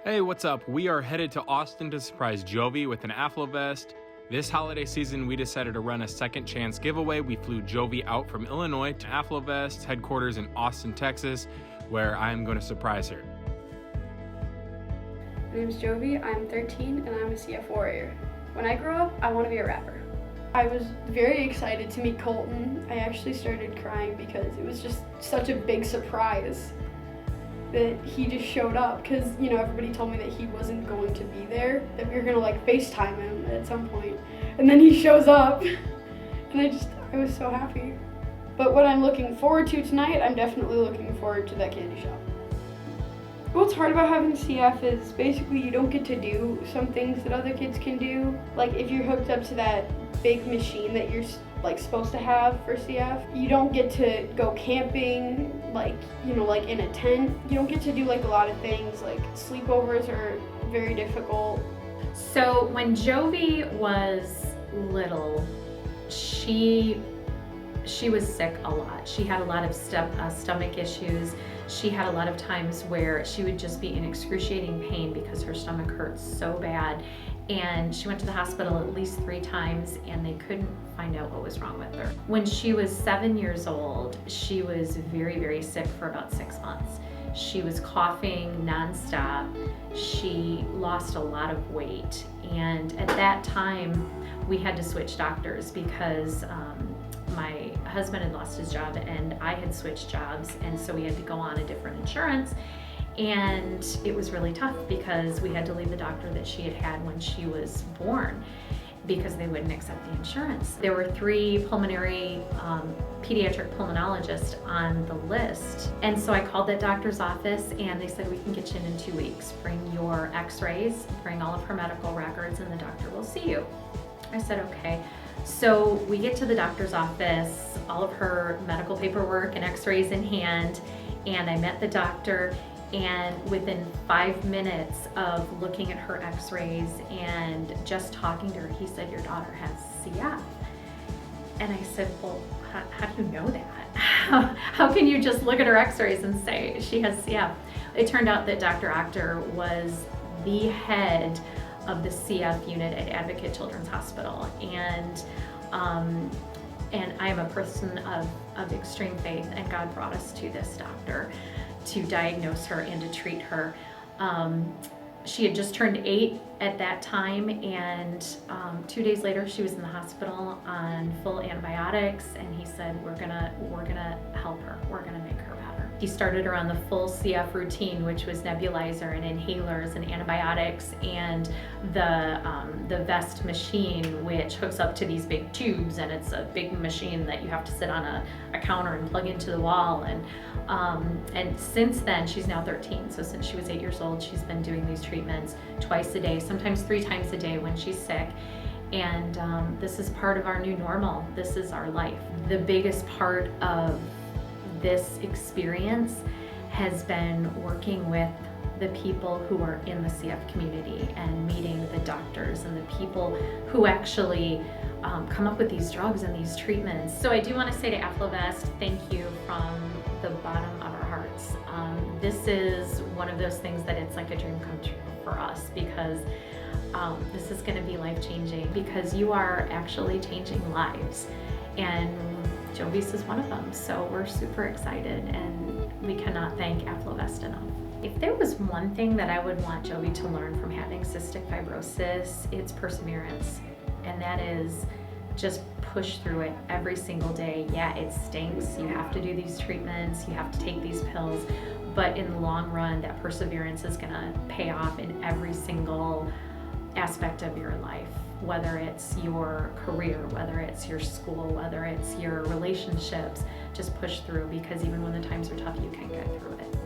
Hey, what's up? We are headed to Austin to surprise Jovi with an AffloVest. This holiday season, we decided to run a second chance giveaway. We flew Jovi out from Illinois to AffloVest headquarters in Austin, Texas, where I am going to surprise her. My name is Jovi, I'm 13, and I'm a CF warrior. When I grow up, I want to be a rapper. I was very excited to meet Colton. I actually started crying because it was just such a big surprise that he just showed up, because everybody told me that he wasn't going to be there, that we were gonna FaceTime him at some point, and then he shows up and I was so happy. But what I'm looking forward to tonight, I'm definitely looking forward to that candy shop. What's hard about having CF is basically you don't get to do some things that other kids can do. Like if you're hooked up to that big machine that you're supposed to have for CF, you don't get to go camping in a tent. You don't get to do a lot of things. Sleepovers are very difficult. So when Jovi was little, she was sick a lot. She had a lot of stomach issues. She had a lot of times where she would just be in excruciating pain because her stomach hurt so bad. And she went to the hospital at least 3 times and they couldn't find out what was wrong with her. When she was 7 years old, she was very, very sick for about 6 months. She was coughing nonstop. She lost a lot of weight. And at that time, we had to switch doctors because my husband had lost his job and I had switched jobs, and so we had to go on a different insurance. And it was really tough because we had to leave the doctor that she had had when she was born because they wouldn't accept the insurance. There were 3 pulmonary pediatric pulmonologists on the list. And so I called that doctor's office and they said, we can get you in 2 weeks. Bring your x-rays, bring all of her medical records, and the doctor will see you. I said, okay. So we get to the doctor's office, all of her medical paperwork and x-rays in hand, and I met the doctor. And within 5 minutes of looking at her x-rays and just talking to her, he said, your daughter has CF. And I said, well, how do you know that? How can you just look at her x-rays and say she has CF? It turned out that Dr. Akhter was the head of the CF unit at Advocate Children's Hospital. And I am a person of extreme faith, and God brought us to this doctor to diagnose her and to treat her. She had just turned 8 at that time, and 2 days later she was in the hospital on full antibiotics, and he said, we're gonna help her, we're gonna make her better. He started her on the full CF routine, which was nebulizer and inhalers and antibiotics, and the vest machine, which hooks up to these big tubes, and it's a big machine that you have to sit on a counter and plug into the wall. And since then, she's now 13, so since she was 8 years old, she's been doing these treatments twice a day, sometimes 3 times a day when she's sick. And this is part of our new normal. This is our life. The biggest part of this experience has been working with the people who are in the CF community and meeting the doctors and the people who actually come up with these drugs and these treatments. So I do want to say to AffloVest, thank you from the bottom of our hearts. This is one of those things that it's like a dream come true for us, because this is going to be life-changing, because you are actually changing lives, and Jovi's is one of them. So we're super excited, and we cannot thank AffloVest enough. If there was one thing that I would want Jovi to learn from having cystic fibrosis, it's perseverance. And that is just push through it every single day. Yeah, it stinks. You have to do these treatments, you have to take these pills, but in the long run, that perseverance is gonna pay off in every single aspect of your life, whether it's your career, whether it's your school, whether it's your relationships. Just push through, because even when the times are tough, you can get through it.